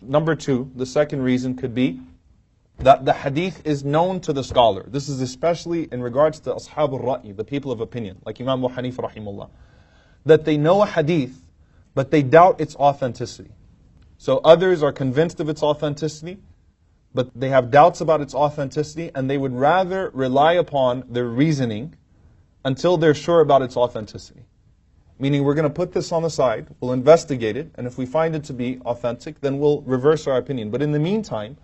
Number two, the second reason could be that the hadith is known to the scholar. This is especially in regards to ashab al-ra'i, the people of opinion, like Imam Abu Hanifa rahimahullah, that they know a hadith, but they doubt its authenticity. So others are convinced of its authenticity, but they have doubts about its authenticity, and they would rather rely upon their reasoning until they're sure about its authenticity. Meaning we're going to put this on the side, we'll investigate it, and if we find it to be authentic, then we'll reverse our opinion. But in the meantime,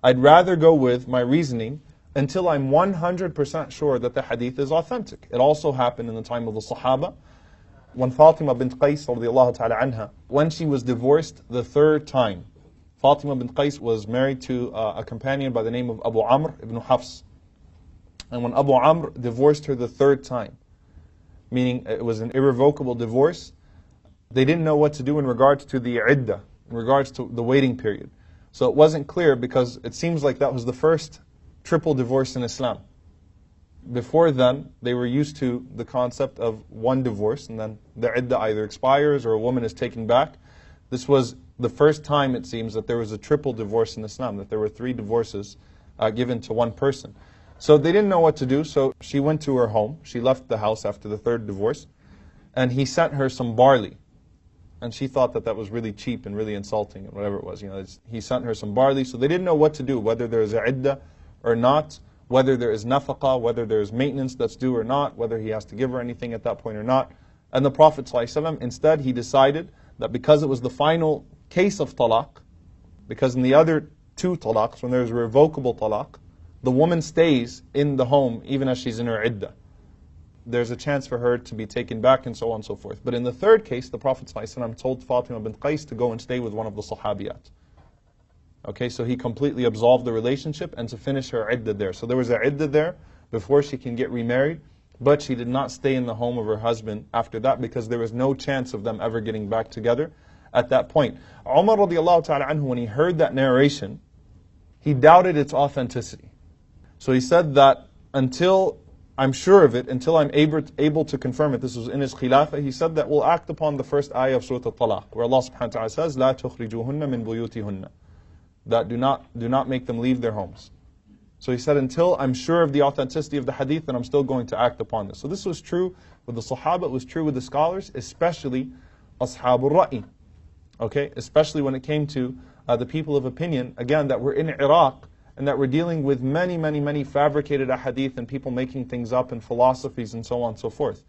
I'd rather go with my reasoning until I'm 100% sure that the hadith is authentic. It also happened in the time of the Sahaba, when Fatima bint Qais radiallahu ta'ala anha, when she was divorced the third time. Fatima bint Qais was married to a companion by the name of Abu Amr ibn Hafs. And when Abu Amr divorced her the third time, meaning it was an irrevocable divorce, they didn't know what to do in regards to the iddah, in regards to the waiting period. So it wasn't clear, because it seems like that was the first triple divorce in Islam. Before then, they were used to the concept of one divorce, and then the iddah either expires or a woman is taken back. This was the first time, it seems, that there was a triple divorce in Islam, that there were 3 divorces given to one person. So they didn't know what to do, so she went to her home. She left the house after the 3rd divorce, and he sent her some barley. And she thought that that was really cheap and really insulting, and whatever it was. He sent her some barley, so they didn't know what to do, whether there is a iddah or not, whether there is nafaqah, whether there is maintenance that's due or not, whether he has to give her anything at that point or not. And the Prophet ﷺ, instead, he decided that because it was the final case of talaq, because in the other 2 talaqs, when there is revocable talaq, the woman stays in the home even as she's in her iddah. There's a chance for her to be taken back and so on and so forth. But in the 3rd case, the Prophet ﷺ told Fatima bint Qais to go and stay with one of the sahabiyat. Okay, so he completely absolved the relationship and to finish her iddah there. So there was an iddah there before she can get remarried, but she did not stay in the home of her husband after that, because there was no chance of them ever getting back together at that point. Umar radiallahu ta'ala anhu, when he heard that narration, he doubted its authenticity. So he said that until I'm sure of it, until I'm able to confirm it, this was in his Khilafah, he said that we'll act upon the first ayah of Surah Al-Talaq, where Allah subhanahu wa ta'ala says, لَا تُخْرِجُوهُنَّ مِن بُيُوتِهُنَّ, that do not make them leave their homes. So he said, until I'm sure of the authenticity of the hadith, then I'm still going to act upon this. So this was true with the Sahaba, it was true with the scholars, especially Ashabul Ra'i. Okay, especially when it came to the people of opinion, again, that were in Iraq, and that we're dealing with many fabricated ahadith and people making things up and philosophies and so on and so forth.